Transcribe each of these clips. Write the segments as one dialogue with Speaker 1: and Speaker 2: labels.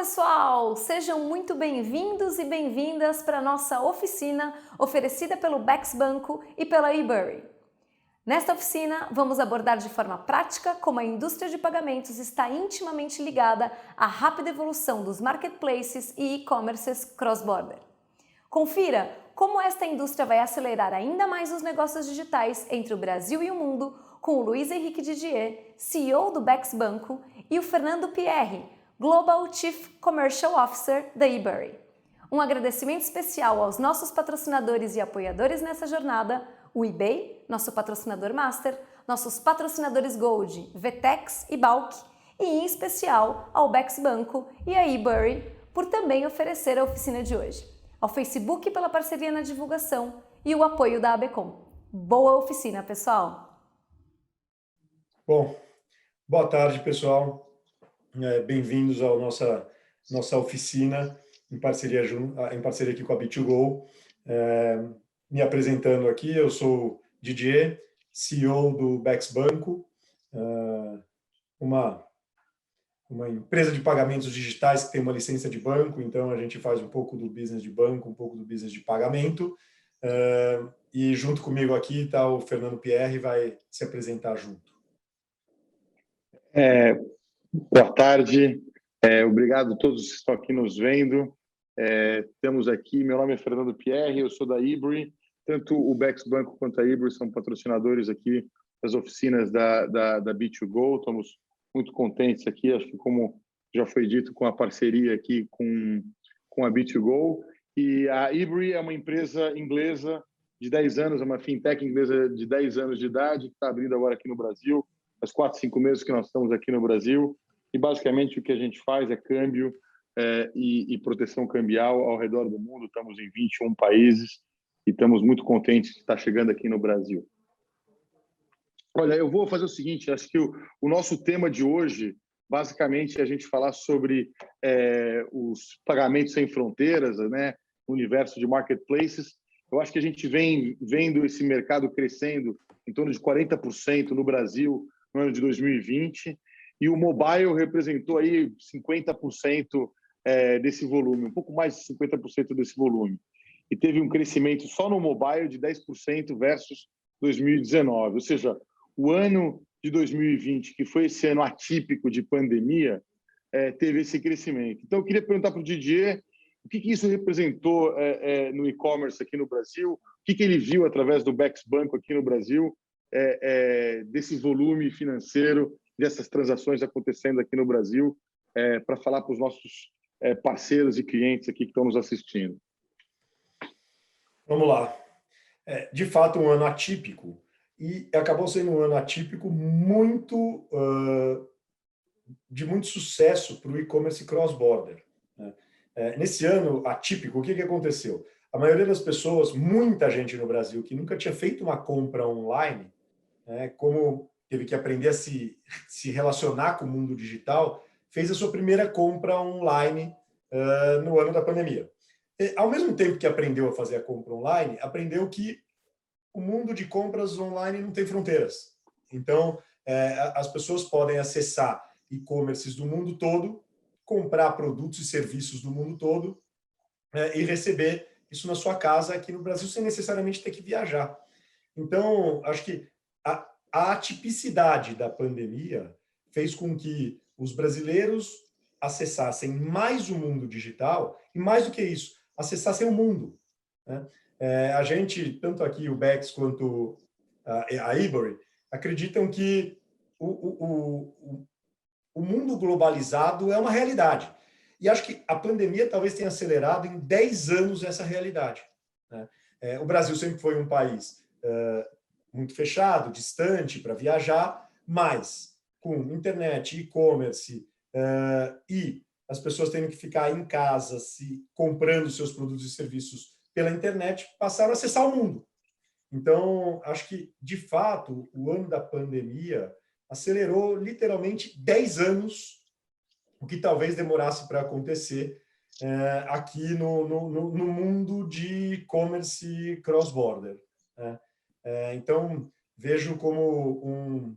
Speaker 1: pessoal! Sejam muito bem-vindos e bem-vindas para a nossa oficina oferecida pelo Bex Banco e pela eBury. Nesta oficina, vamos abordar de forma prática como a indústria de pagamentos está intimamente ligada à rápida evolução dos marketplaces e e-commerces cross-border. Confira como esta indústria vai acelerar ainda mais os negócios digitais entre o Brasil e o mundo com o Luiz Henrique Didier, CEO do Bex Banco, e o Fernando Pierre, Global Chief Commercial Officer da eBury. Um agradecimento especial aos nossos patrocinadores e apoiadores nessa jornada, o eBay, nosso patrocinador master, nossos patrocinadores Gold, Vtex e Balk, e em especial ao Bex Banco e a eBury por também oferecer a oficina de hoje, ao Facebook pela parceria na divulgação e o apoio da ABCom. Boa oficina, pessoal!
Speaker 2: Bom, boa tarde, pessoal. Bem-vindos à nossa oficina em parceria aqui com a B2Go. Me apresentando aqui, eu sou Didier, CEO do Bex Banco, uma empresa de pagamentos digitais que tem uma licença de banco, então a gente faz um pouco do business de banco, um pouco do business de pagamento. E junto comigo aqui está o Fernando Pierre, vai se apresentar junto.
Speaker 3: Boa tarde, obrigado a todos que estão aqui nos vendo. Temos aqui, meu nome é Fernando Pierre, eu sou da eBury, tanto o Bex Banco quanto a eBury são patrocinadores aqui das oficinas da B2Go, estamos muito contentes aqui, acho que como já foi dito, com a parceria aqui com a B2Go. E a eBury é uma empresa inglesa de 10 anos, é uma fintech inglesa de 10 anos de idade, que está abrindo agora aqui no Brasil, faz 4, 5 meses que nós estamos aqui no Brasil, e basicamente o que a gente faz é câmbio e proteção cambial ao redor do mundo. Estamos em 21 países e estamos muito contentes de estar chegando aqui no Brasil. Olha, eu vou fazer o seguinte, acho que o nosso tema de hoje, basicamente, é a gente falar sobre os pagamentos sem fronteiras, né, no universo de marketplaces. Eu acho que a gente vem vendo esse mercado crescendo em torno de 40% no Brasil no ano de 2020, e o mobile representou aí 50% desse volume, um pouco mais de 50% desse volume. E teve um crescimento só no mobile de 10% versus 2019. Ou seja, o ano de 2020, que foi esse ano atípico de pandemia, teve esse crescimento. Então, eu queria perguntar para o Didier o que isso representou no e-commerce aqui no Brasil, o que ele viu através do Bex Banco aqui no Brasil, desse volume financeiro, dessas transações acontecendo aqui no Brasil, para falar para os nossos parceiros e clientes aqui que estão nos assistindo.
Speaker 2: Vamos lá. De fato, um ano atípico, e acabou sendo um ano atípico de muito sucesso para o e-commerce cross-border, né? Nesse ano atípico, o que aconteceu? A maioria das pessoas, muita gente no Brasil que nunca tinha feito uma compra online, como teve que aprender a se relacionar com o mundo digital, fez a sua primeira compra online no ano da pandemia. Ao mesmo tempo que aprendeu a fazer a compra online, aprendeu que o mundo de compras online não tem fronteiras. Então, as pessoas podem acessar e-commerces do mundo todo, comprar produtos e serviços do mundo todo e receber isso na sua casa aqui no Brasil, sem necessariamente ter que viajar. Então, acho que a atipicidade da pandemia fez com que os brasileiros acessassem mais o mundo digital e, mais do que isso, acessassem o mundo, né? A gente, tanto aqui o Bex quanto a eBury, acreditam que o mundo globalizado é uma realidade. E acho que a pandemia talvez tenha acelerado em 10 anos essa realidade, né? O Brasil sempre foi um país muito fechado, distante para viajar, mas com internet, e-commerce e as pessoas tendo que ficar em casa comprando seus produtos e serviços pela internet, passaram a acessar o mundo. Então, acho que, de fato, o ano da pandemia acelerou literalmente 10 anos, o que talvez demorasse para acontecer aqui no mundo de e-commerce cross-border, né? Então, vejo como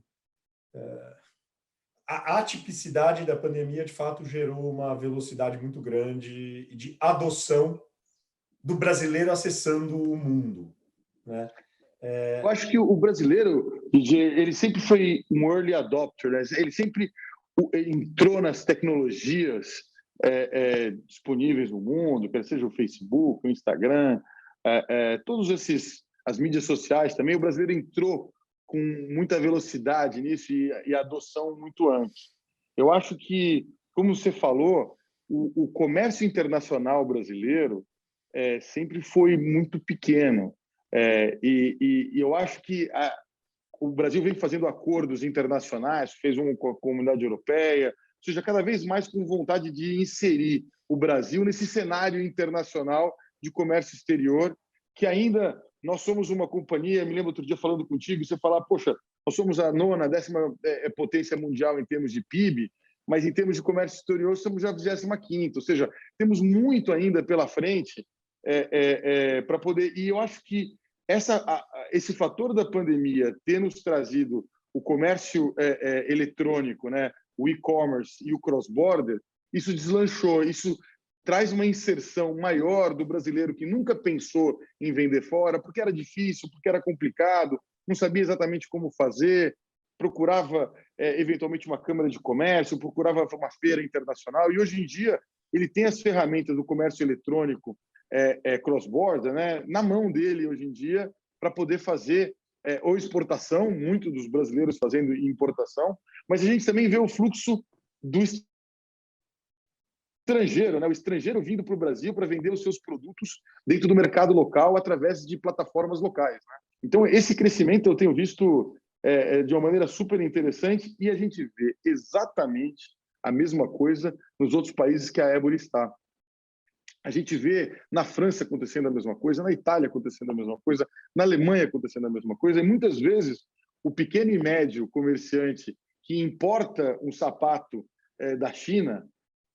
Speaker 2: a atipicidade da pandemia, de fato, gerou uma velocidade muito grande de adoção do brasileiro acessando o mundo, né?
Speaker 3: Eu acho que o brasileiro, ele sempre foi um early adopter, né? Ele sempre entrou nas tecnologias disponíveis no mundo, quer seja o Facebook, o Instagram, todos as mídias sociais também. O brasileiro entrou com muita velocidade nisso e adoção muito antes. Eu acho que, como você falou, o comércio internacional brasileiro sempre foi muito pequeno. E eu acho que o Brasil vem fazendo acordos internacionais, fez um com a Comunidade Europeia, ou seja, cada vez mais com vontade de inserir o Brasil nesse cenário internacional de comércio exterior, que ainda nós somos uma companhia, me lembro outro dia falando contigo, você falar, poxa, nós somos a 10ª potência mundial em termos de PIB, mas em termos de comércio exterior somos a 25ª, ou seja, temos muito ainda pela frente para poder... E eu acho que esse fator da pandemia ter nos trazido o comércio eletrônico, né, o e-commerce e o cross-border, isso deslanchou, isso traz uma inserção maior do brasileiro que nunca pensou em vender fora, porque era difícil, porque era complicado, não sabia exatamente como fazer, procurava eventualmente uma câmara de comércio, procurava uma feira internacional, e hoje em dia ele tem as ferramentas do comércio eletrônico cross-border, né, na mão dele hoje em dia, para poder fazer ou exportação, muitos dos brasileiros fazendo importação, mas a gente também vê o fluxo do estrangeiro, né, o estrangeiro vindo para o Brasil para vender os seus produtos dentro do mercado local através de plataformas locais, né? Então, esse crescimento eu tenho visto de uma maneira super interessante e a gente vê exatamente a mesma coisa nos outros países que a Ébori está. A gente vê na França acontecendo a mesma coisa, na Itália acontecendo a mesma coisa, na Alemanha acontecendo a mesma coisa, e muitas vezes o pequeno e médio comerciante que importa um sapato da China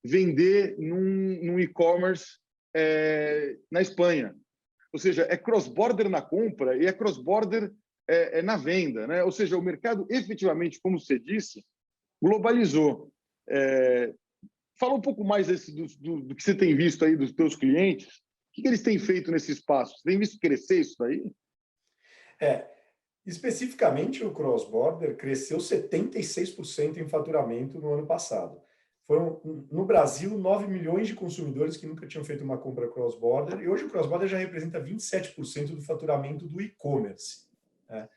Speaker 3: vender num e-commerce na Espanha. Ou seja, é cross-border na compra e é cross-border na venda, né? Ou seja, o mercado efetivamente, como você disse, globalizou. Fala um pouco mais do que você tem visto aí dos teus clientes. O que eles têm feito nesse espaço? Você tem visto crescer isso daí?
Speaker 2: Especificamente, o cross-border cresceu 76% em faturamento no ano passado. Foram, no Brasil, 9 milhões de consumidores que nunca tinham feito uma compra cross-border, e hoje o cross-border já representa 27% do faturamento do e-commerce, né?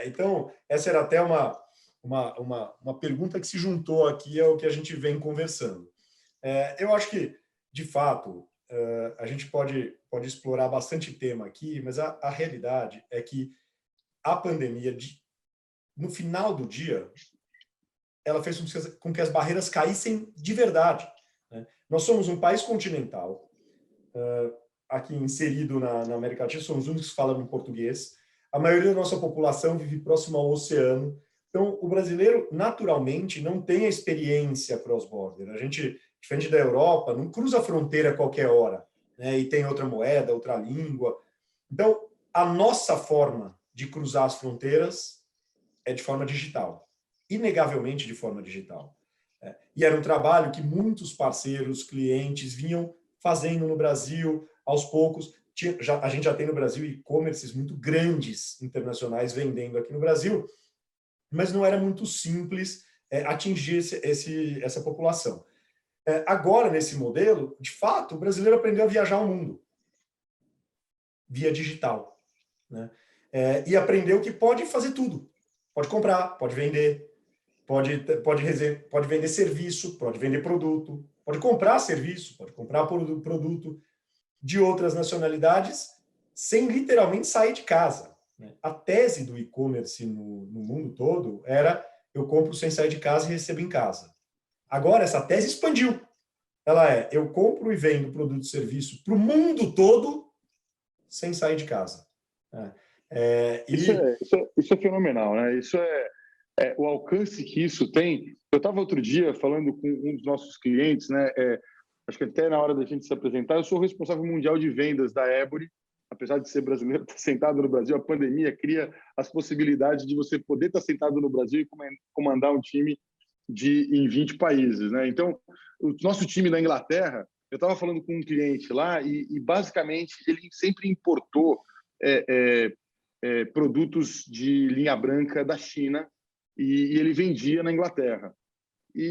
Speaker 2: Então, essa era até uma pergunta que se juntou aqui ao que a gente vem conversando. Eu acho que, de fato, a gente pode explorar bastante tema aqui, mas a realidade é que a pandemia, no final do dia, ela fez com que as barreiras caíssem de verdade, né? Nós somos um país continental, aqui inserido na América Latina, somos os únicos que falam português. A maioria da nossa população vive próximo ao oceano. Então, o brasileiro, naturalmente, não tem a experiência cross-border. A gente, diferente da Europa, não cruza a fronteira a qualquer hora, né? E tem outra moeda, outra língua. Então, a nossa forma de cruzar as fronteiras é de forma digital, inegavelmente de forma digital. E era um trabalho que muitos parceiros, clientes vinham fazendo no Brasil, aos poucos. A gente já tem no Brasil e-commerces muito grandes internacionais vendendo aqui no Brasil, mas não era muito simples atingir essa população. Agora, nesse modelo, de fato, o brasileiro aprendeu a viajar ao mundo via digital, né? E aprendeu que pode fazer tudo. Pode comprar, pode vender, pode vender serviço, pode vender produto, pode comprar serviço, pode comprar produto de outras nacionalidades sem literalmente sair de casa, né? A tese do e-commerce no mundo todo era: eu compro sem sair de casa e recebo em casa. Agora, essa tese expandiu. Ela eu compro e vendo produto e serviço para o mundo todo sem sair de casa.
Speaker 3: Isso é fenomenal, né? Isso o alcance que isso tem. Eu estava outro dia falando com um dos nossos clientes, né? Acho que até na hora da gente se apresentar, eu sou o responsável mundial de vendas da Ébori. Apesar de ser brasileiro, estar sentado no Brasil, a pandemia cria as possibilidades de você poder estar sentado no Brasil e comandar um time em 20 países, né? Então, o nosso time da Inglaterra, eu estava falando com um cliente lá e basicamente ele sempre importou produtos de linha branca da China e ele vendia na Inglaterra.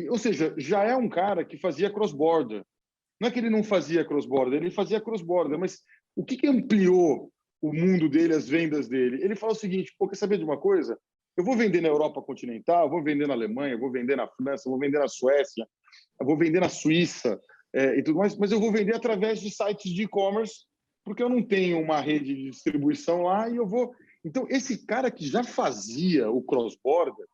Speaker 3: Ou seja, já é um cara que fazia cross-border. Não é que ele não fazia cross-border, ele fazia cross-border, mas o que ampliou o mundo dele, as vendas dele? Ele fala o seguinte: pô, quer saber de uma coisa? Eu vou vender na Europa continental, vou vender na Alemanha, vou vender na França, vou vender na Suécia, eu vou vender na Suíça e tudo mais, mas eu vou vender através de sites de e-commerce, porque eu não tenho uma rede de distribuição lá e eu vou... Então, esse cara que já fazia o cross-border,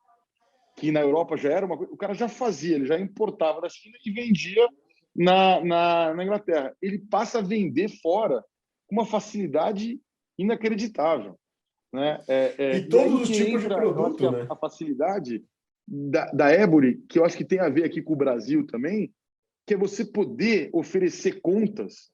Speaker 3: que na Europa já era uma coisa, o cara já fazia, ele já importava da China e vendia na Inglaterra. Ele passa a vender fora com uma facilidade inacreditável, né?
Speaker 2: E
Speaker 3: E aí
Speaker 2: todos os
Speaker 3: que
Speaker 2: tipos de
Speaker 3: entra, eu acho que
Speaker 2: produto, né?
Speaker 3: a facilidade da Ebury, que eu acho que tem a ver aqui com o Brasil também, que é você poder oferecer contas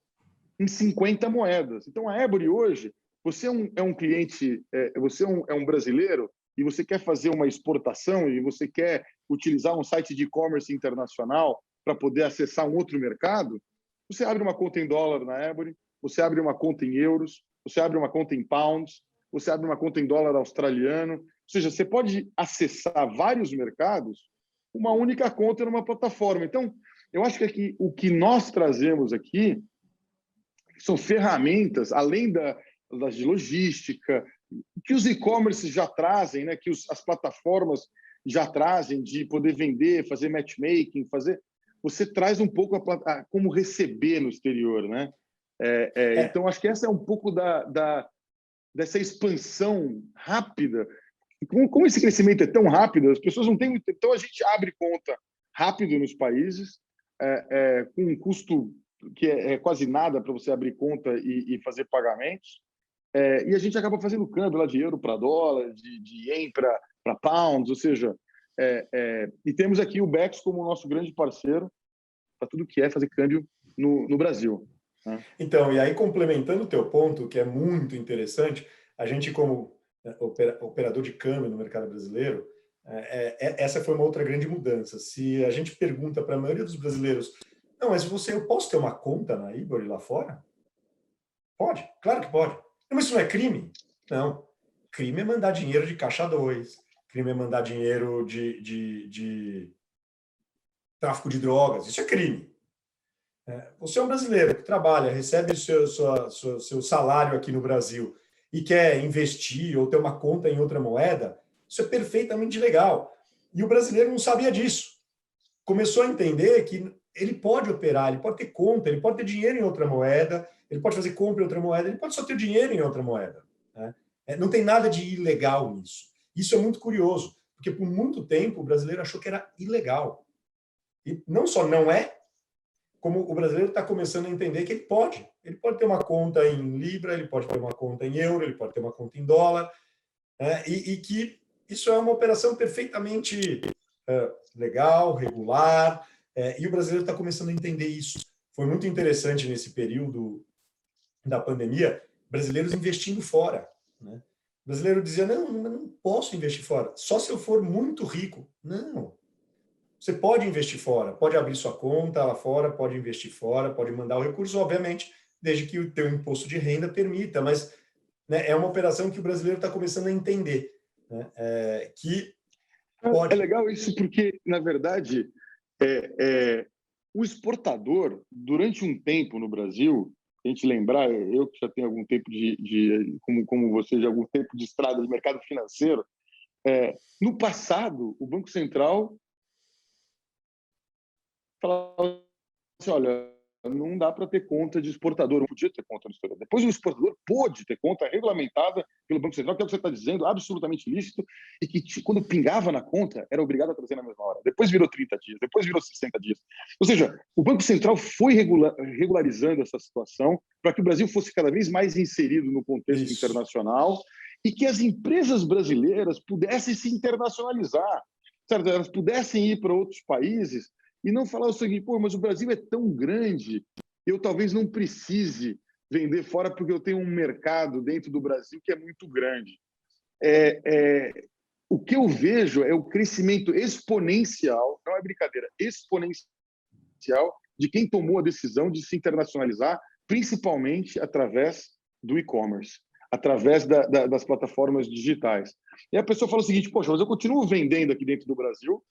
Speaker 3: em 50 moedas. Então, a Ebury hoje, você é um cliente, você é um brasileiro e você quer fazer uma exportação e você quer utilizar um site de e-commerce internacional para poder acessar um outro mercado, você abre uma conta em dólar na Ebury, você abre uma conta em euros, você abre uma conta em pounds, você abre uma conta em dólar australiano. Ou seja, você pode acessar vários mercados com uma única conta numa plataforma. Então, eu acho que aqui, o que nós trazemos aqui são ferramentas, além das de logística, que os e-commerce já trazem, né? Que as plataformas já trazem, de poder vender, fazer matchmaking, fazer... Você traz um pouco como receber no exterior, né? Então, acho que essa é um pouco dessa expansão rápida. Como esse crescimento é tão rápido, as pessoas não têm muito... Então, a gente abre conta rápido nos países, com um custo que é quase nada para você abrir conta e fazer pagamentos. E a gente acaba fazendo câmbio lá de euro para dólar, de yen para pounds, ou seja, e temos aqui o Bex como nosso grande parceiro para tudo que é fazer câmbio no Brasil, né?
Speaker 2: Então, e aí complementando o teu ponto, que é muito interessante, a gente como operador de câmbio no mercado brasileiro, essa foi uma outra grande mudança. Se a gente pergunta para a maioria dos brasileiros, não, mas eu posso ter uma conta na Ebury lá fora? Pode, claro que pode. Não, mas isso não é crime? Não. Crime é mandar dinheiro de caixa 2, crime é mandar dinheiro de tráfico de drogas, isso é crime. Você é um brasileiro que trabalha, recebe seu salário aqui no Brasil e quer investir ou ter uma conta em outra moeda, isso é perfeitamente legal. E o brasileiro não sabia disso. Começou a entender que ele pode operar, ele pode ter conta, ele pode ter dinheiro em outra moeda, ele pode fazer compra em outra moeda, ele pode só ter dinheiro em outra moeda, né? Não tem nada de ilegal nisso. Isso é muito curioso, porque por muito tempo o brasileiro achou que era ilegal. E não só não é, como o brasileiro está começando a entender que ele pode. Ele pode ter uma conta em Libra, ele pode ter uma conta em euro, ele pode ter uma conta em dólar, né? E que isso é uma operação perfeitamente legal, regular, e o brasileiro está começando a entender isso. Foi muito interessante nesse período da pandemia, brasileiros investindo fora, né? O brasileiro dizia, não posso investir fora, só se eu for muito rico. Não. Você pode investir fora, pode abrir sua conta lá fora, pode investir fora, pode mandar o recurso, obviamente, desde que o teu imposto de renda permita, mas, né, é uma operação que o brasileiro está começando a entender, né, que pode.
Speaker 3: É legal isso porque, na verdade, o exportador, durante um tempo no Brasil, a gente lembrar, eu que já tenho algum tempo como você, já algum tempo de estrada de mercado financeiro, no passado, o Banco Central falava assim, olha, não dá para ter conta de exportador, não podia ter conta no exterior. Depois o exportador pôde ter conta regulamentada pelo Banco Central, que é o que você está dizendo, absolutamente lícito, e que quando pingava na conta, era obrigado a trazer na mesma hora. Depois virou 30 dias, depois virou 60 dias. Ou seja, o Banco Central foi regularizando essa situação para que o Brasil fosse cada vez mais inserido no contexto internacional e que as empresas brasileiras pudessem se internacionalizar, certo? Elas pudessem ir para outros países e não falar o seguinte, pô, mas o Brasil é tão grande, eu talvez não precise vender fora porque eu tenho um mercado dentro do Brasil que é muito grande. o que eu vejo é o crescimento exponencial, não é brincadeira, exponencial de quem tomou a decisão de se internacionalizar, principalmente através do e-commerce, através das plataformas digitais. E a pessoa fala o seguinte: poxa, mas eu continuo vendendo aqui dentro do Brasil,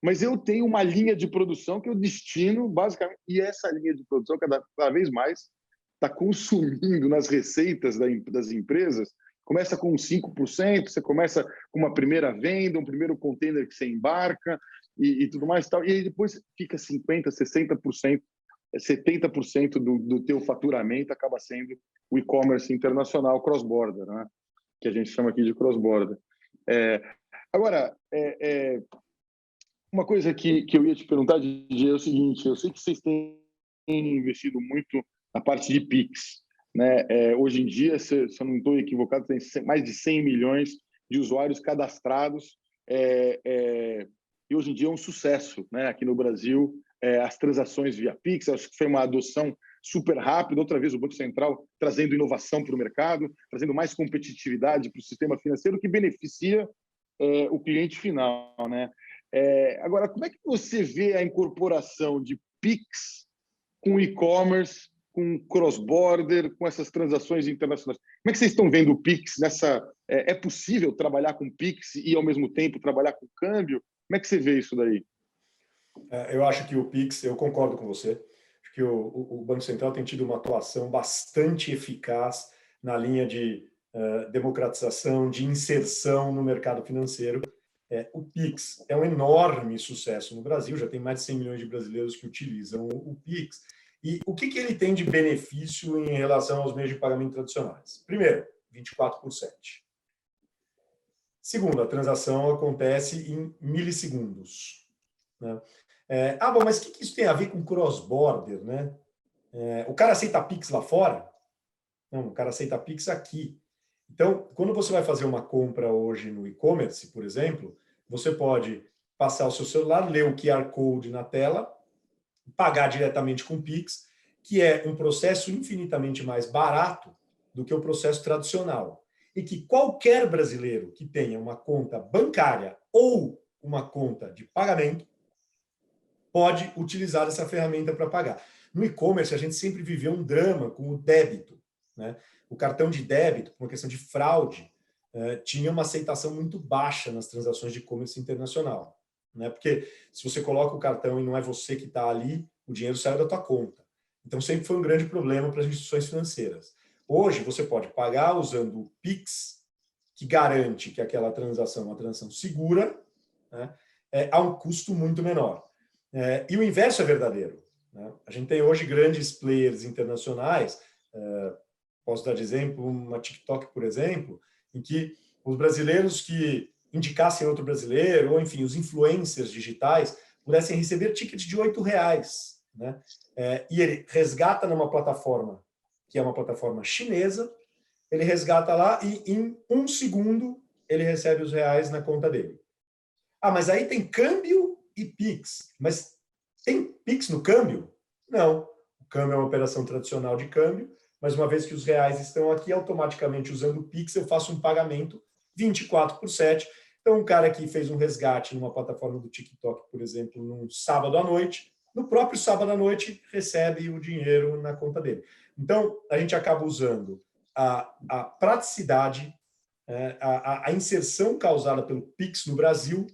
Speaker 3: mas eu tenho uma linha de produção que eu destino, basicamente, e essa linha de produção cada vez mais está consumindo nas receitas das empresas. Começa com 5%, você começa com uma primeira venda, um primeiro container que você embarca e tudo mais. Tal, e aí depois fica 50%, 60%, 70% do teu faturamento acaba sendo o e-commerce internacional cross-border, né? Que a gente chama aqui de cross-border. Agora, uma coisa que eu ia te perguntar, Didi, é o seguinte: eu sei que vocês têm investido muito na parte de Pix, né? Hoje em dia, se eu não estou equivocado, tem mais de 100 milhões de usuários cadastrados, e hoje em dia é um sucesso, né? Aqui no Brasil, as transações via Pix, acho que foi uma adoção super rápida. Outra vez o Banco Central trazendo inovação para o mercado, trazendo mais competitividade para o sistema financeiro, que beneficia o cliente final, né? Agora, como é que você vê a incorporação de Pix com e-commerce, com cross-border, com essas transações internacionais? Como é que vocês estão vendo o Pix nessa... É possível trabalhar com Pix e, ao mesmo tempo, trabalhar com câmbio? Como é que você vê isso daí?
Speaker 2: Eu acho que o Pix, eu concordo com você, acho que o Banco Central tem tido uma atuação bastante eficaz na linha de democratização, de inserção no mercado financeiro. O Pix é um enorme sucesso no Brasil, já tem mais de 100 milhões de brasileiros que utilizam o Pix. E o que ele tem de benefício em relação aos meios de pagamento tradicionais? Primeiro, 24 por 7. Segundo, a transação acontece em milissegundos, né? Bom, mas o que isso tem a ver com cross-border, né? O cara aceita Pix lá fora? Não, o cara aceita Pix aqui. Então, quando você vai fazer uma compra hoje no e-commerce, por exemplo, você pode passar o seu celular, ler o QR Code na tela, pagar diretamente com o Pix, que é um processo infinitamente mais barato do que o processo tradicional. E que qualquer brasileiro que tenha uma conta bancária ou uma conta de pagamento pode utilizar essa ferramenta para pagar. No e-commerce, a gente sempre viveu um drama com o débito, né? O cartão de débito, por uma questão de fraude, tinha uma aceitação muito baixa nas transações de e-commerce internacional, né? Porque se você coloca o cartão e não é você que está ali, o dinheiro sai da tua conta. Então, sempre foi um grande problema para as instituições financeiras. Hoje, você pode pagar usando o Pix, que garante que aquela transação é uma transação segura, né? A um custo muito menor. E o inverso é verdadeiro, né? A gente tem hoje grandes players internacionais, posso dar de exemplo uma TikTok, por exemplo, em que os brasileiros que indicassem outro brasileiro, ou enfim, os influencers digitais, pudessem receber tickets de R$8, né? E ele resgata numa plataforma, que é uma plataforma chinesa, ele resgata lá e em 1 segundo ele recebe os reais na conta dele. Mas aí tem câmbio e Pix. Mas tem Pix no câmbio? Não. O câmbio é uma operação tradicional de câmbio, mas uma vez que os reais estão aqui, automaticamente usando o Pix, eu faço um pagamento 24 por 7. Então, um cara que fez um resgate numa plataforma do TikTok, por exemplo, num sábado à noite, no próprio sábado à noite, recebe o dinheiro na conta dele. Então, a gente acaba usando a praticidade, a inserção causada pelo Pix no Brasil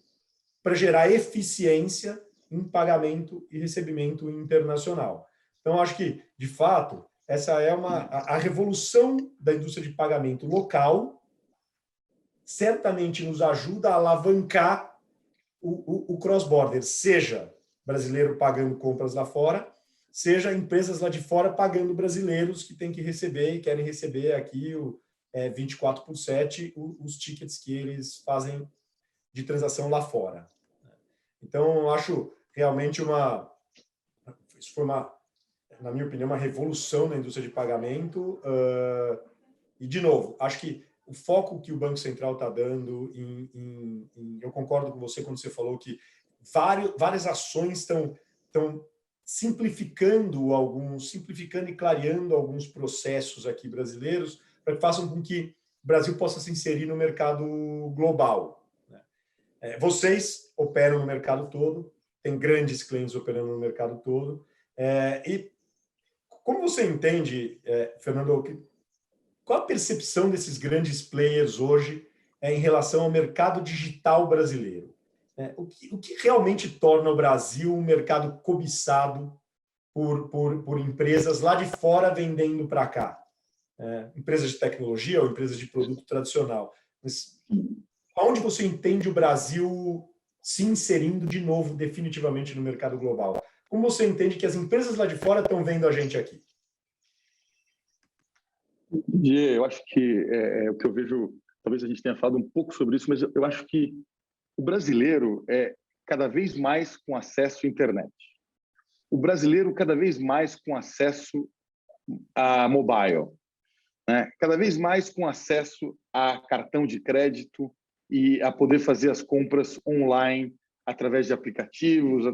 Speaker 2: para gerar eficiência em pagamento e recebimento internacional. Então, acho que, de fato, essa é a revolução da indústria de pagamento local, certamente nos ajuda a alavancar o cross-border, seja brasileiro pagando compras lá fora, seja empresas lá de fora pagando brasileiros que têm que receber e querem receber aqui 24 por 7 os tickets que eles fazem de transação lá fora. Então, acho realmente isso foi na minha opinião, uma revolução na indústria de pagamento. E, de novo, acho que o foco que o Banco Central está dando eu concordo com você quando você falou que várias ações estão simplificando e clareando alguns processos aqui brasileiros para que façam com que o Brasil possa se inserir no mercado global, né? Vocês operam no mercado todo, tem grandes clientes operando no mercado todo. E como você entende, Fernando, qual a percepção desses grandes players hoje em relação ao mercado digital brasileiro? O que realmente torna o Brasil um mercado cobiçado por empresas lá de fora vendendo para cá? Empresas de tecnologia ou empresas de produto tradicional. Mas onde você entende o Brasil se inserindo de novo definitivamente no mercado global? Como você entende que as empresas lá de fora estão vendo a gente aqui?
Speaker 3: Eu acho que o que eu vejo, talvez a gente tenha falado um pouco sobre isso, mas eu acho que o brasileiro é cada vez mais com acesso à internet. O brasileiro cada vez mais com acesso a mobile, né? Cada vez mais com acesso a cartão de crédito e a poder fazer as compras online através de aplicativos.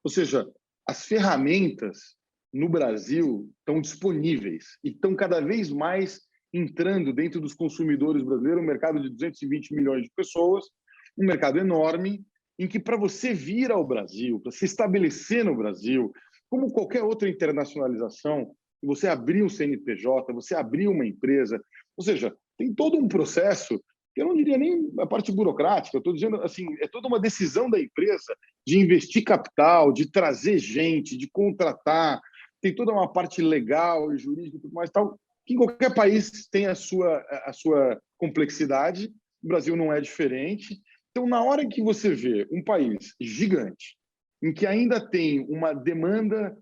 Speaker 3: Ou seja, as ferramentas no Brasil estão disponíveis e estão cada vez mais entrando dentro dos consumidores brasileiros, um mercado de 220 milhões de pessoas, um mercado enorme, em que para você vir ao Brasil, para se estabelecer no Brasil, como qualquer outra internacionalização, você abrir um CNPJ, você abrir uma empresa, ou seja, tem todo um processo, eu não diria nem a parte burocrática, eu estou dizendo assim, é toda uma decisão da empresa de investir capital, de trazer gente, de contratar, tem toda uma parte legal e jurídica e tudo mais, tal, que em qualquer país tem a sua complexidade, o Brasil não é diferente. Então, na hora que você vê um país gigante, em que ainda tem uma demanda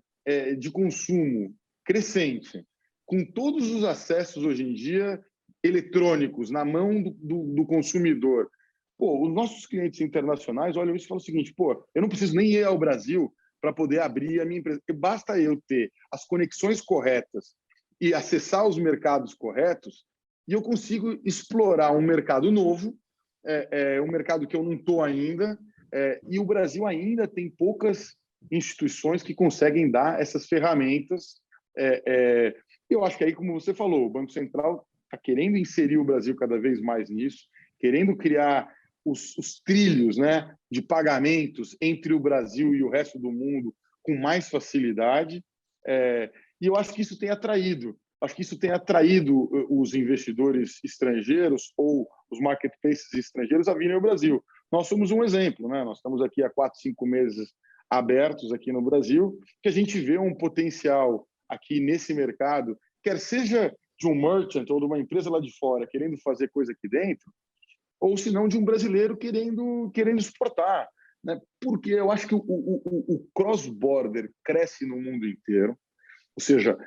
Speaker 3: de consumo crescente, com todos os acessos hoje em dia eletrônicos na mão do consumidor, os nossos clientes internacionais olham isso e falam o seguinte, eu não preciso nem ir ao Brasil para poder abrir a minha empresa, porque basta eu ter as conexões corretas e acessar os mercados corretos e eu consigo explorar um mercado novo, um mercado que eu não estou ainda, e o Brasil ainda tem poucas instituições que conseguem dar essas ferramentas. Eu acho que aí, como você falou, o Banco Central está querendo inserir o Brasil cada vez mais nisso, querendo criar os trilhos, né, de pagamentos entre o Brasil e o resto do mundo com mais facilidade. E eu acho que isso tem atraído. Acho que isso tem atraído os investidores estrangeiros ou os marketplaces estrangeiros a virem ao Brasil. Nós somos um exemplo, né? Nós estamos aqui há 4, 5 meses abertos aqui no Brasil, que a gente vê um potencial aqui nesse mercado, quer seja de um merchant ou de uma empresa lá de fora querendo fazer coisa aqui dentro, ou se não de um brasileiro querendo exportar, né? Porque eu acho que o cross-border cresce no mundo inteiro, ou seja,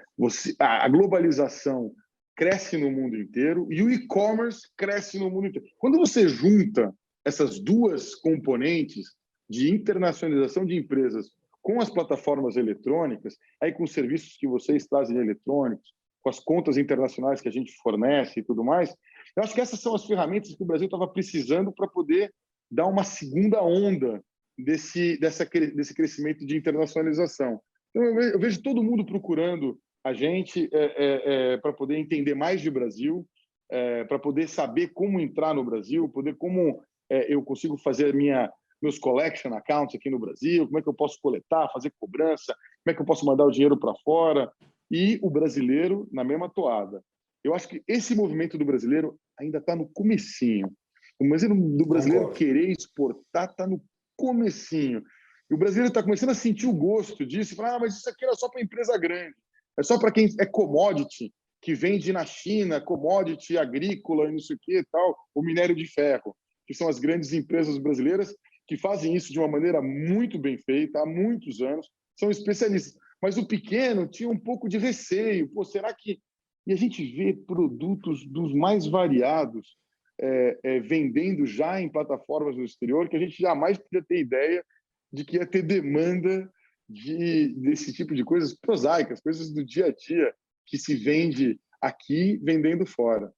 Speaker 3: a globalização cresce no mundo inteiro e o e-commerce cresce no mundo inteiro. Quando você junta essas duas componentes de internacionalização de empresas com as plataformas eletrônicas, aí com os serviços que vocês trazem eletrônicos, com as contas internacionais que a gente fornece e tudo mais, eu acho que essas são as ferramentas que o Brasil estava precisando para poder dar uma segunda onda desse crescimento de internacionalização. Então, eu vejo todo mundo procurando a gente para poder entender mais de Brasil, para poder saber como entrar no Brasil, como eu consigo fazer meus collection accounts aqui no Brasil, como é que eu posso coletar, fazer cobrança, como é que eu posso mandar o dinheiro para fora, e o brasileiro na mesma toada. Eu acho que esse movimento do brasileiro ainda está no comecinho. O movimento do brasileiro querer exportar está no comecinho. E o brasileiro está começando a sentir o gosto disso e falar, mas isso aqui era só para empresa grande, é só para quem é commodity, que vende na China, commodity agrícola e não sei o que e tal, o minério de ferro, que são as grandes empresas brasileiras que fazem isso de uma maneira muito bem feita, há muitos anos, são especialistas. Mas o pequeno tinha um pouco de receio. Será que... E a gente vê produtos dos mais variados vendendo já em plataformas no exterior, que a gente jamais podia ter ideia de que ia ter demanda desse tipo de coisas prosaicas, coisas do dia a dia, que se vende aqui, vendendo fora.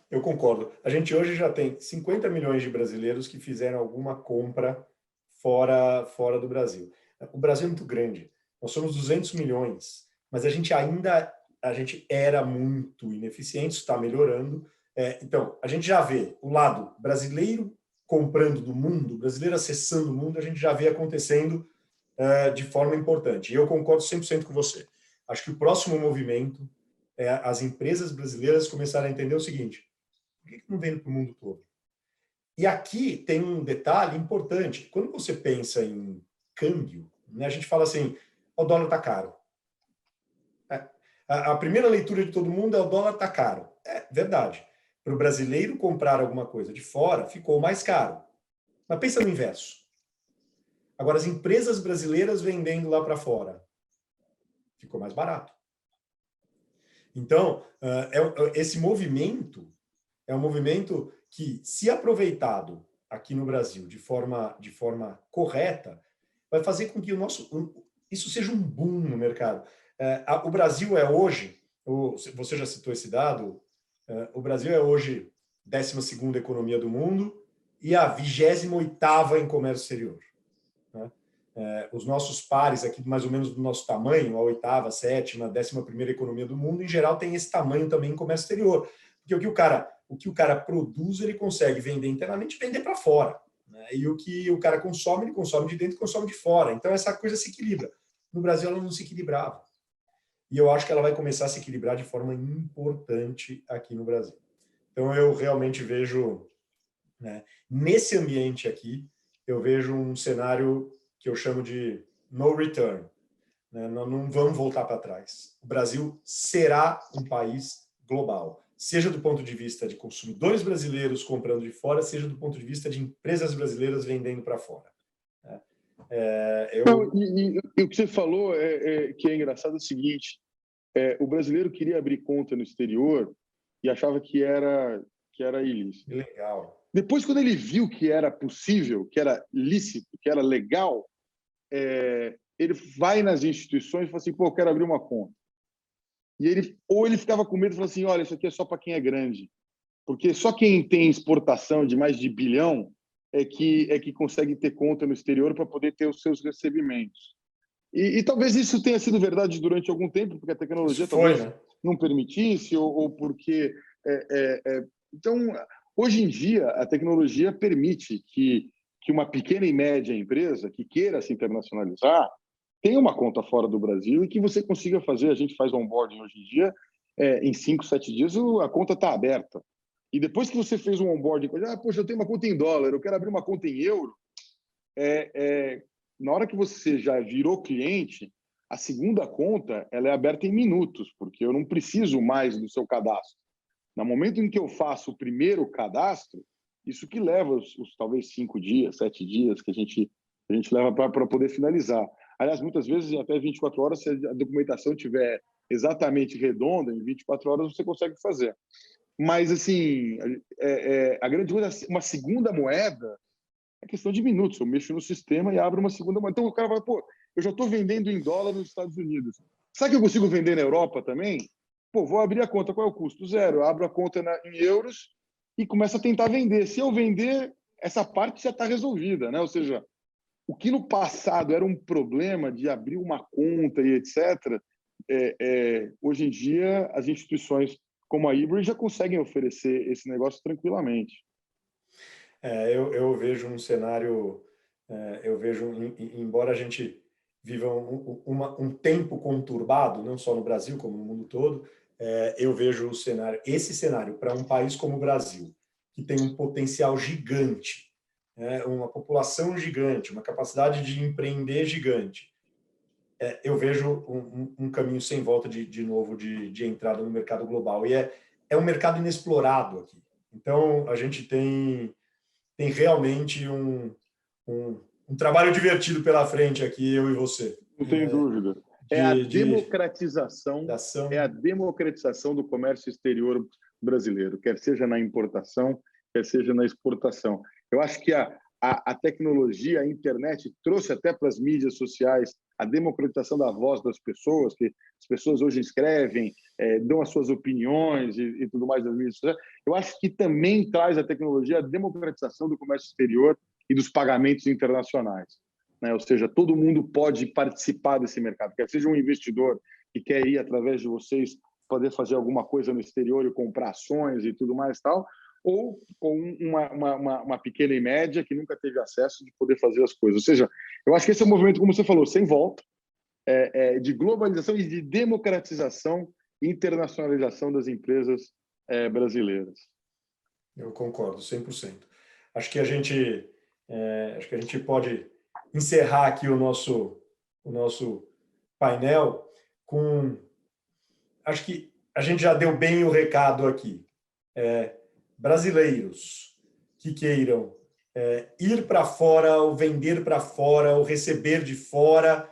Speaker 2: Eu concordo. A gente hoje já tem 50 milhões de brasileiros que fizeram alguma compra fora do Brasil. O Brasil é muito grande. Nós somos 200 milhões, mas a gente era muito ineficiente, isso está melhorando. Então, a gente já vê o lado brasileiro comprando do mundo, brasileiro acessando o mundo, a gente já vê acontecendo de forma importante. E eu concordo 100% com você. Acho que o próximo movimento é as empresas brasileiras começarem a entender o seguinte: por que não vende para o mundo todo? E aqui tem um detalhe importante. Quando você pensa em câmbio, né, a gente fala assim, o dólar está caro. A primeira leitura de todo mundo é o dólar está caro. É verdade. Para o brasileiro comprar alguma coisa de fora, ficou mais caro. Mas pensa no inverso. Agora, as empresas brasileiras vendendo lá para fora, ficou mais barato. Então, esse movimento é um movimento que, se aproveitado aqui no Brasil de forma correta, vai fazer com que isso seja um boom no mercado. O Brasil é hoje, você já citou esse dado, o Brasil é hoje 12ª economia do mundo e a 28ª em comércio exterior. Né? Os nossos pares aqui, mais ou menos do nosso tamanho, a 8ª, 7ª, 11ª economia do mundo, em geral, tem esse tamanho também em comércio exterior. Porque o que o cara produz, ele consegue vender internamente e vender para fora. Né? E o que o cara consome, ele consome de dentro e consome de fora. Então, essa coisa se equilibra. No Brasil, ela não se equilibrava. E eu acho que ela vai começar a se equilibrar de forma importante aqui no Brasil. Então, eu realmente vejo, né, nesse ambiente aqui, eu vejo um cenário que eu chamo de no return. Né? Nós não vamos voltar para trás. O Brasil será um país global, seja do ponto de vista de consumidores brasileiros comprando de fora, seja do ponto de vista de empresas brasileiras vendendo para fora.
Speaker 3: Não, e o que você falou que é engraçado é o seguinte: o brasileiro queria abrir conta no exterior e achava que era ilícito.
Speaker 2: Legal.
Speaker 3: Depois, quando ele viu que era possível, que era lícito, que era legal, ele vai nas instituições e fala assim: pô, eu quero abrir uma conta. E ele ficava com medo e falava assim: olha, isso aqui é só para quem é grande. Porque só quem tem exportação de mais de bilhão é que consegue ter conta no exterior para poder ter os seus recebimentos. E talvez isso tenha sido verdade durante algum tempo, porque a tecnologia talvez não permitisse, ou porque... Então, hoje em dia, a tecnologia permite que uma pequena e média empresa que queira se internacionalizar tenha uma conta fora do Brasil e que você consiga fazer. A gente faz onboarding hoje em dia, em 5, 7 dias a conta está aberta. E depois que você fez um onboarding, poxa, eu tenho uma conta em dólar, eu quero abrir uma conta em euro, na hora que você já virou cliente, a segunda conta ela é aberta em minutos, porque eu não preciso mais do seu cadastro. No momento em que eu faço o primeiro cadastro, isso que leva os talvez 5 dias, 7 dias que a gente leva para poder finalizar. Aliás, muitas vezes, até 24 horas, se a documentação estiver exatamente redonda, em 24 horas você consegue fazer. Mas, assim, a grande coisa, uma segunda moeda, é questão de minutos. Eu mexo no sistema e abro uma segunda moeda. Então, o cara fala, pô, eu já estou vendendo em dólar nos Estados Unidos. Sabe que eu consigo vender na Europa também? Pô, vou abrir a conta. Qual é o custo? 0. Eu abro a conta em euros e começo a tentar vender. Se eu vender, essa parte já está resolvida, né? Ou seja, o que no passado era um problema de abrir uma conta e etc., hoje em dia as instituições como a Ebury já conseguem oferecer esse negócio tranquilamente.
Speaker 2: Eu vejo um cenário, embora a gente viva um tempo conturbado, não só no Brasil, como no mundo todo, eu vejo esse cenário para um país como o Brasil, que tem um potencial gigante, uma população gigante, uma capacidade de empreender gigante. Eu vejo um caminho sem volta de novo de entrada no mercado global. E é um mercado inexplorado aqui. Então, a gente tem realmente um trabalho divertido pela frente aqui, eu e você.
Speaker 3: Não tem dúvida. A democratização do comércio exterior brasileiro, quer seja na importação, quer seja na exportação. Eu acho que a tecnologia, a internet, trouxe até para as mídias sociais a democratização da voz das pessoas, que as pessoas hoje escrevem, dão as suas opiniões e tudo mais das mídias sociais. Eu acho que também traz a tecnologia a democratização do comércio exterior e dos pagamentos internacionais. Né? Ou seja, todo mundo pode participar desse mercado, quer seja um investidor que quer ir através de vocês poder fazer alguma coisa no exterior e comprar ações e tudo mais tal, ou com uma pequena e média que nunca teve acesso de poder fazer as coisas. Ou seja, eu acho que esse é um movimento, como você falou, sem volta, de globalização e de democratização e internacionalização das empresas brasileiras.
Speaker 2: Eu concordo, 100%. Acho que a gente pode encerrar aqui o nosso painel com... Acho que a gente já deu bem o recado aqui. Brasileiros que queiram ir para fora, ou vender para fora, ou receber de fora,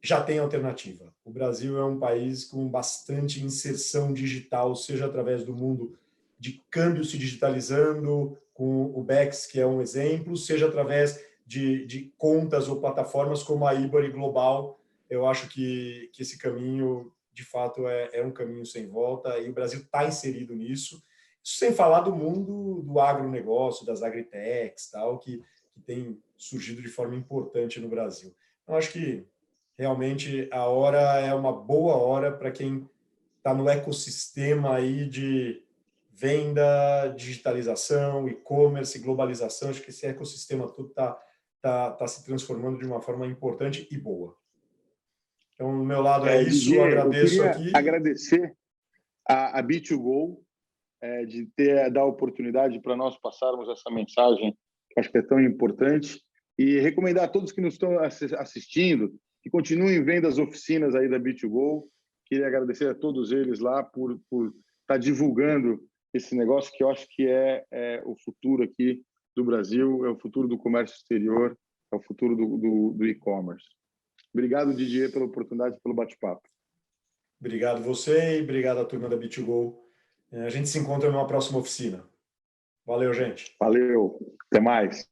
Speaker 2: já tem alternativa. O Brasil é um país com bastante inserção digital, seja através do mundo de câmbio se digitalizando, com o BEX, que é um exemplo, seja através de contas ou plataformas como a Ebury Global. Eu acho que esse caminho, de fato, é um caminho sem volta, e o Brasil está inserido nisso. Isso sem falar do mundo do agronegócio, das agritechs, tal, que tem surgido de forma importante no Brasil. Então, acho que realmente a hora é uma boa hora para quem está no ecossistema aí de venda, digitalização, e-commerce, globalização. Acho que esse ecossistema todo está se transformando de uma forma importante e boa. Então, do meu lado é isso.
Speaker 3: Didier,
Speaker 2: Agradeço
Speaker 3: eu queria
Speaker 2: aqui.
Speaker 3: agradecer a B2Go de ter dado a oportunidade para nós passarmos essa mensagem, que acho que é tão importante, e recomendar a todos que nos estão assistindo que continuem vendo as oficinas aí da B2Go. Queria agradecer a todos eles lá por estar divulgando esse negócio, que eu acho que é o futuro aqui do Brasil, é o futuro do comércio exterior, é o futuro do e-commerce. Obrigado, Didier, pela oportunidade, pelo bate-papo.
Speaker 2: Obrigado você e obrigado à turma da B2Go. A gente se encontra numa próxima oficina. Valeu, gente.
Speaker 3: Valeu. Até mais.